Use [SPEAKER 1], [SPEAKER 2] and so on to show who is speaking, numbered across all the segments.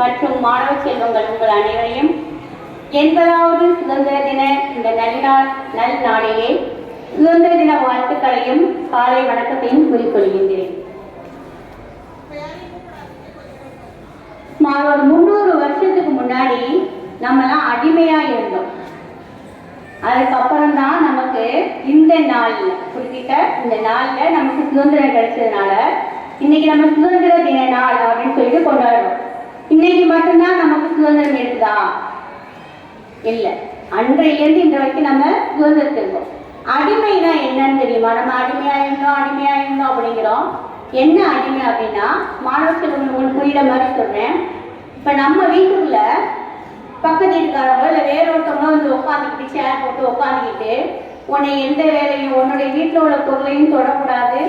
[SPEAKER 1] மற்றும் மாணவ செல்வங்கள் உங்கள் அனைவரையும் 80வது சுதந்திர தின இந்த நல் நாளிலே சுதந்திர தின வாழ்த்துக்களையும் காலை வணக்கத்தையும் கூறிக்கொள்கின்றேன். சுமார் ஒரு 300 வருஷத்துக்கு முன்னாடி நம்மலாம் அடிமையா இருந்தோம். அதுக்கப்புறம் தான் நமக்கு இந்த நாள்ல குறிப்பிட்ட இந்த நாள்ல நமக்கு சுதந்திரம் கிடைச்சதுனால இன்னைக்கு நம்ம சுதந்திர தின நாள் அப்படின்னு சொல்லிட்டு கொண்டாடுறோம். இன்னைக்கு மட்டும்தான் நமக்கு சுதந்திரம் இருக்குதா? இல்லை, அன்றையிலேருந்து இன்று வரைக்கும் நம்ம சுதந்திரத்தில் இருக்கோம். அடிமைனா என்னன்னு தெரியுமா? நம்ம அடிமையா இருந்தோம் அப்படிங்கிறோம். என்ன அடிமை அப்படின்னா, மாணவர்கள் உங்களுக்கு புரியுற மாதிரி சொல்றேன். இப்ப நம்ம வீட்டுக்குள்ள பக்கத்து வீட்டுக்காரவங்க இல்லை வேற ஒருத்தவங்க வந்து உட்காந்துக்கிட்டு சேர் போட்டு உட்காந்துக்கிட்டு உன்னை எந்த வேலையும் உன்னுடைய வீட்டில் உள்ள பொருளையும் தொடக்கூடாது,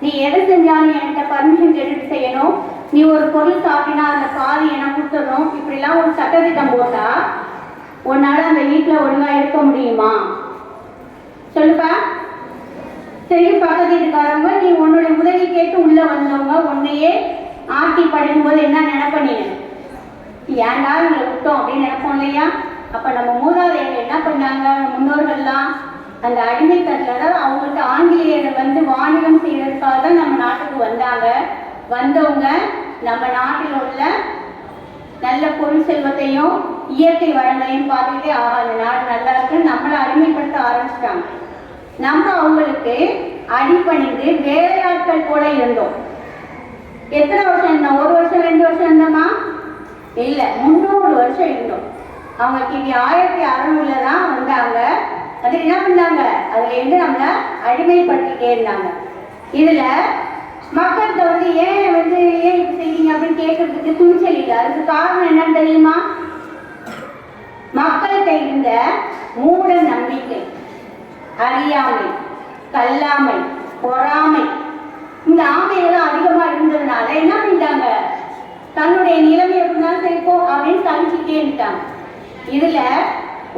[SPEAKER 1] நீ எதை செஞ்சாலும் என்கிட்ட பர்மிஷன் கேட்டுட்டு செய்யணும், நீ ஒரு பொருள் சாப்பிட்டா அந்த பாதி எனக்கு கொடுத்துடணும், இப்படிலாம் ஒரு சட்டத்திட்டம் போட்டா உன்னால அந்த வீட்டில் ஒழுங்கா இருக்க முடியுமா? சொல்லுப்பா. சரி, பக்கத்து வீட்டுக்காரவங்க நீ உன்னுடைய உதவி கேட்டு உள்ள வந்தவங்க உன்னையே ஆட்டி படிக்கும்போது என்ன நினைப்பீங்க? ஏன்டா இவங்களை விட்டோம் அப்படின்னு நினைப்போம் இல்லையா? அப்ப நம்ம மூதாதையர்கள் என்ன பண்ணாங்க? முன்னோர்கள்லாம் அந்த அடிமைத்தட்டில் தான் அவங்களுக்கு ஆங்கிலேயரை வந்து வாணிகம் செய்யறதுக்காக தான் நம்ம நாட்டுக்கு வந்தாங்க. வந்தவங்க நம்ம நாட்டில் உள்ள நல்ல பொருள் செல்வத்தையும் இயற்கை வளங்களையும் பார்த்துக்கிட்டே அந்த நாடு நல்லா இருக்குன்னு நம்மளை அடிமைப்படுத்த ஆரம்பிச்சிட்டாங்க. நம்ம அவங்களுக்கு அடிப்பணிந்து வேலையாட்கள் போல இருந்தோம். எத்தனை வருஷம் இருந்தோம்? 1 வருஷம் 2 வருஷம் இருந்தோமா? இல்லை, 300 வருஷம் இருந்தோம். அவங்க கிட்ட 1600 தான் வந்தாங்க. அது என்ன பண்ணாங்க? அதுல இருந்து நம்மள அடிமைப்படுத்திட்டே இருந்தாங்க. இதுல மக்கள்கிட்ட வந்து ஏன் இப்படி செய்யீங்க அப்படின்னு கேட்கறதுக்கு துணிச்சல் இல்லை. அதுக்கு காரணம் என்னன்னு தெரியுமா? மக்கள்கிட்ட இருந்த மூட நம்பிக்கை, அறியாமை, கல்லாமை, பொறாமை, இந்த ஆமைகள்லாம் அதிகமா இருந்ததுனால என்ன பண்ணிட்டாங்க? தன்னுடைய நிலைமை எப்படினாலும் சரிப்போம் அப்படின்னு சமைச்சுட்டே இருந்தாங்க. இதுல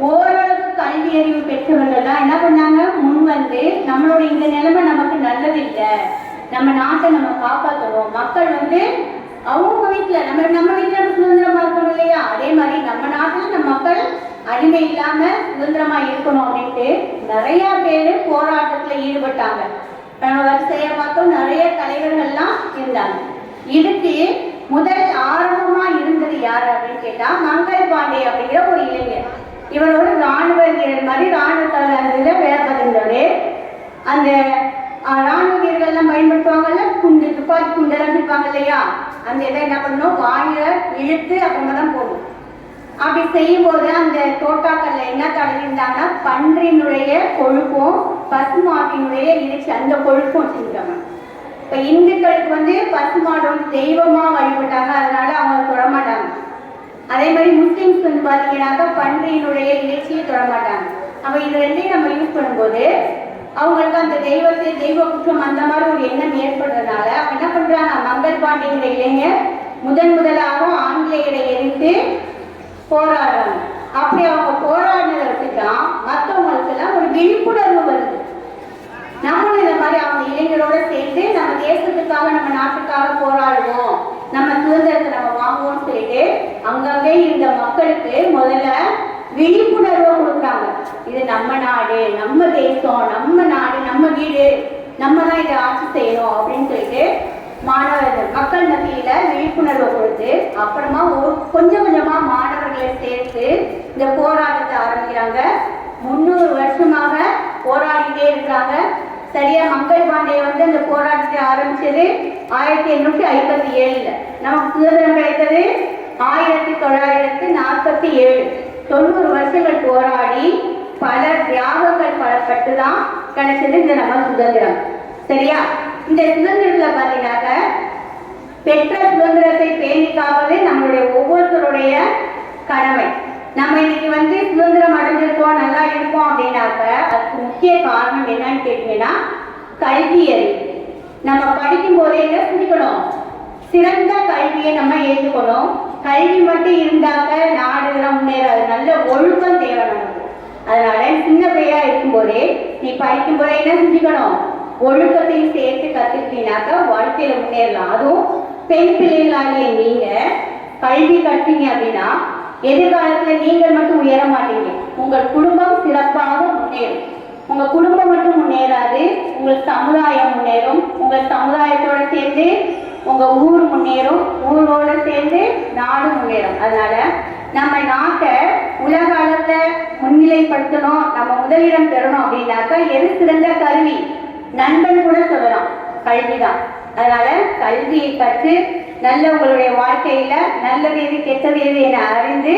[SPEAKER 1] ஓரளவு கல்வி அறிவு பெற்றவர்கள்லாம் என்ன பண்ணாங்க? முன் வந்து நம்மளுடைய இந்த நிலைமை நமக்கு நல்லதில்லை, நம்ம நாட்டை நம்ம காப்பாற்றணும், மக்கள் வந்து அவங்க வீட்டில் நம்ம வீட்டில் சுதந்திரமா இருக்கணும் இல்லையா? அதே மாதிரி நம்ம நாட்டில் நம்ம மக்கள் அடிமை இல்லாம சுதந்திரமா இருக்கணும் அப்படின்ட்டு நிறைய பேர் போராட்டத்துல ஈடுபட்டாங்க. நம்ம வரிசையா பார்த்தோம், நிறைய தலைவர்கள்லாம் இருந்தாங்க. இதுக்கு முதல் ஆரம்பமா இருந்தது யாரு அப்படின்னு கேட்டா, மங்கள் பாண்டே அப்படிங்கிற ஒரு இளைஞர். இவர் ஒரு ராணுவ வீரர் மாதிரி ராணுவ தளத்துல வேலை பார்த்திருந்தவரு. அந்த ராணுவ வீரர்கள்லாம் பயன்படுத்துவாங்கல்ல, துப்பாக்கி குண்டெல்லாம் இருப்பாங்க இல்லையா? அந்த இதை என்ன பண்ணணும்? வாயில இழுத்து அப்புறமா தான் போகணும். அப்படி செய்யும் போது அந்த தோட்டாக்கல்ல என்ன தடவிருந்தாங்கன்னா, பன்றியினுடைய கொழுப்பும் பசுமாட்டினுடைய இறைச்சி அந்த கொழுப்பும் வச்சுருக்காங்க. இப்போ இந்துக்களுக்கு வந்து பசுமாடு வந்து தெய்வமா வழிபட்டாங்க, அதனால அவங்க தொடமாட்டாங்க. அதே மாதிரி முஸ்லிம்ஸ் வந்து பார்த்தீங்கன்னாக்கா பன்றியினுடைய இறைச்சியை தொடமாட்டாங்க. அப்போ இது ரெண்டையும் நம்ம யூஸ் பண்ணும்போது அவங்களுக்கு அந்த தெய்வ குற்றம் அந்த மாதிரி ஒரு எண்ணம் ஏற்படுறதுனால அவங்க என்ன பண்றாங்க? மங்கள் பாண்டிங்கிற இளைஞர் முதலாக ஆங்கிலேயரை எதிர்த்து போராடுறாங்க. அப்படி அவங்க போராடினதை வச்சுதான் மற்றவங்களுக்கு எல்லாம் ஒரு விழிப்புணர்வு வருது. நம்மளும் இந்த மாதிரி அவங்க இளைஞரோட சேர்ந்து நம்ம தேசத்துக்காக நம்ம நாட்டுக்காக போராடுவோம், நம்ம சுதந்திரத்தை நம்ம வாங்குவோம்னு சொல்லிட்டு அங்கங்கே இருந்த மக்களுக்கு முதல்ல விழிப்புணர்வை கொடுக்குறாங்க. இது நம்ம நாடு, நம்ம தேசம், நம்ம நாடு, நம்ம வீடு, நம்ம தான் இதை ஆட்சி செய்யணும் அப்படின்னு சொல்லிட்டு மாணவர்கள் மக்கள் மத்தியில விழிப்புணர்வை கொடுத்து அப்புறமா கொஞ்சம் கொஞ்சமா மாணவர்களை சேர்த்து இந்த போராட்டத்தை ஆரம்பிக்கிறாங்க. 300 வருஷமாக போராடிட்டே இருக்காங்க. சரியா, மங்கள் பாண்டே வந்து அந்த போராட்டத்தை ஆரம்பிச்சது 1857. நமக்கு சுதந்திரம் கிடைத்தது 1947. 90 வருஷங்கள் போராடி பல தியாகங்கள் பலப்பட்டு தான் கிடைச்சது இந்த நம்ம சுதந்திரம். சரியா, இந்த சுதந்திரத்துல பாத்தீங்கன்னாக்க பெற்ற சுதந்திரத்தை பேணி காப்பது நம்மளுடைய ஒவ்வொருத்தருடைய கடமை. நம்ம இன்னைக்கு வந்து சுதந்திரம் அடைஞ்சிருக்கோம், நல்லா இருக்கோம் அப்படின்னாக்க அதுக்கு முக்கிய காரணம் என்னன்னு கேட்டீங்கன்னா கல்வி அறிவு. நம்ம படிக்கும் போதே என்ன செஞ்சுக்கணும்? சிறந்த கல்வியை நம்ம ஏற்றுக்கணும். கல்வி மட்டும் இருந்தாக்க நாடுகள்லாம் முன்னேறாது, நல்ல ஒழுக்கம் தேவை நமக்கு. அதனால சின்ன பிள்ளையா இருக்கும் போதே நீ படிக்கும் போதே என்ன செஞ்சுக்கணும்? ஒழுக்கத்தையும் சேர்த்து கத்துக்கிட்டீங்கன்னாக்க வாழ்க்கையில முன்னேறலாம். அதுவும் பெண் பிள்ளைகளாகிய நீங்க கல்வி கற்றீங்க அப்படின்னா எதிர்காலத்துல நீங்கள் மட்டும் உயர மாட்டீங்க, உங்கள் குடும்பம் சிறப்பாக முன்னேறும். உங்க குடும்பம் மட்டும் முன்னேறாது, உங்கள் சமுதாயம் முன்னேறும். உங்கள் சமுதாயத்தோட சேர்ந்து உங்க ஊர் முன்னேறும், ஊரோட சேர்ந்து நாடு முன்னேறும். அதனால நம்ம நாட்டை உலக அளவுல முன்னிலைப்படுத்தணும், நம்ம முதலிடம் பெறணும் அப்படின்னாக்கா எது சிறந்த கருவி? நண்பன் கூட சொல்லலாம், கல்விதான். அதனால கல்வியை கற்று நல்ல உங்களுடைய வாழ்க்கையில நல்லது எது கெட்டது எது என அறிந்து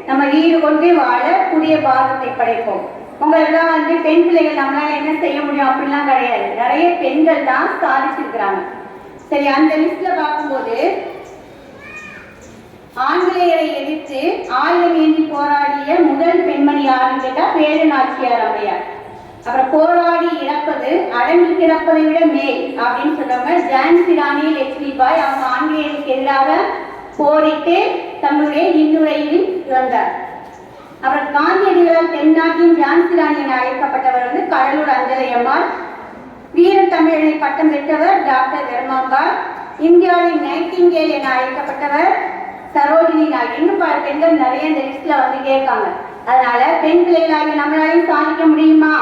[SPEAKER 1] நம்ம ஈடு கொண்டு வாழ புதிய பாரதத்தை படைப்போம். உங்களெல்லாம் பெண் பிள்ளைகள் நம்மளால என்ன செய்ய முடியும் அப்படிலாம் கிடையாது, நிறைய பெண்கள் தான் சாதிச்சிருக்கிறாங்க. சரி, அந்த லிஸ்ட்ல பார்க்கும்போது ஆங்கிலேயரை எதிர்த்து ஆயுதம் ஏந்தி போராடிய முதல் பெண்மணி யாருன்னு கேட்டா வேலு நாச்சியார் அம்மையார். அப்புறம் போராடி இறப்பது அடங்கி கிடப்பதை விட மேல் அப்படின்னு சொல்றவங்க ஜான்சி ராணி லட்சுமிபாய். அவங்க ஆங்கிலேயருக்கு எதிராக போரிட்டு தன்னுடைய இன்னுரையில் இறந்தார். அப்புறம் காந்தியடிகளால் தென்னாட்டின் ஜான்சி ராணி என அழைக்கப்பட்டவர் கடலூர் அஞ்சலை அம்மாள். வீர தமிழனை பட்டம் பெற்றவர் டாக்டர் தர்மாம்பாள். இந்தியாவின் நைட்டிங்கேல் என அழைக்கப்பட்டவர் சரோஜினி நாயுடு. இன்னும் பல பெண்கள் நிறைய இந்த லிஸ்ட்ல கேட்காங்க. அதனால பெண் பிள்ளைகளாக நம்மளாலையும் சாதிக்க முடியுமா?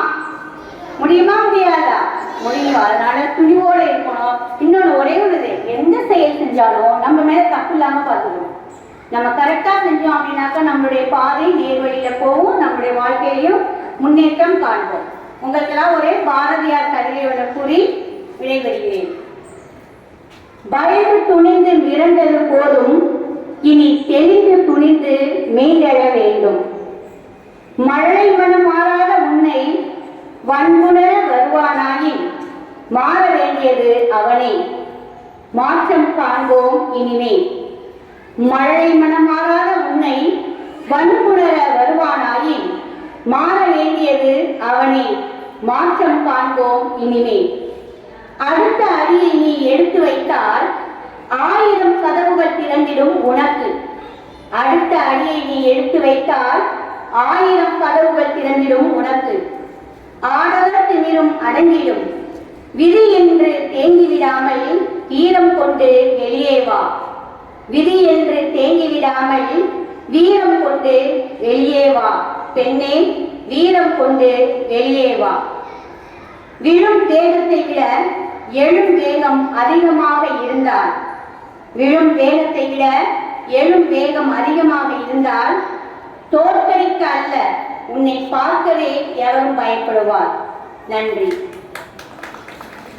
[SPEAKER 1] முடியாதா? முடியும். அதனால துணிவோட இருக்கணும். இன்னொன்று ஒரே ஒரு எந்த செயல் செஞ்சாலும் நம்ம மேல தப்பு இல்லாம பார்த்துக்கணும். நம்ம கரெக்டா செஞ்சோம் அப்படின்னாக்கா நம்மளுடைய பாதை நேர்வழியில போகும், நம்மளுடைய வாழ்க்கையிலையும் முன்னேற்றம் காண்போம். உங்களுக்கெல்லாம் ஒரே பாரதியார் கவிதையோட கூறி விடைபெறுகிறேன். பயந்து துணிந்து மிரண்டது போதும், இனி தெளிந்து துணிந்து மீண்டெழ வேண்டும். மழை மனம் மாறாத உன்னை வன்புணர வருவானாயின் மாற வேண்டியது அவனே, மாற்றம் காண்போம் இனிமே. மழை மனம் மாறாத உன்னை வன்புணர வருவானாயின் மாற வேண்டியது அவனே, மாற்றம் காண்போம் இனிமே. அடுத்த அடியை நீ எடுத்து வைத்தால் 1000 கதவுகள் திறந்திடும் உனக்கு. அடுத்த அடியை நீ எடுத்து வைத்தால் 1000 கதவுகள் திறந்திடும் உனக்கு. ஆடவர் திமிரும் அடங்கிடும். விதி என்று தேங்கிவிடாமல் ஈரம் கொண்டு வெளியே வா. விதி என்று தேங்கிவிடாமல் வீரம் கொண்டு வெளியே வா. பெண்ணே, வீரம் கொண்டு வெளியே வா. விழும் வேகத்தை விட எழும் வேகம் அதிகமாக இருந்தால், விழும் வேகத்தை விட எழும் வேகம் அதிகமாக இருந்தால் தோற்கடிக்க அல்ல, உன்னை பார்க்கவே எவரும் பயப்படுவார். நன்றி.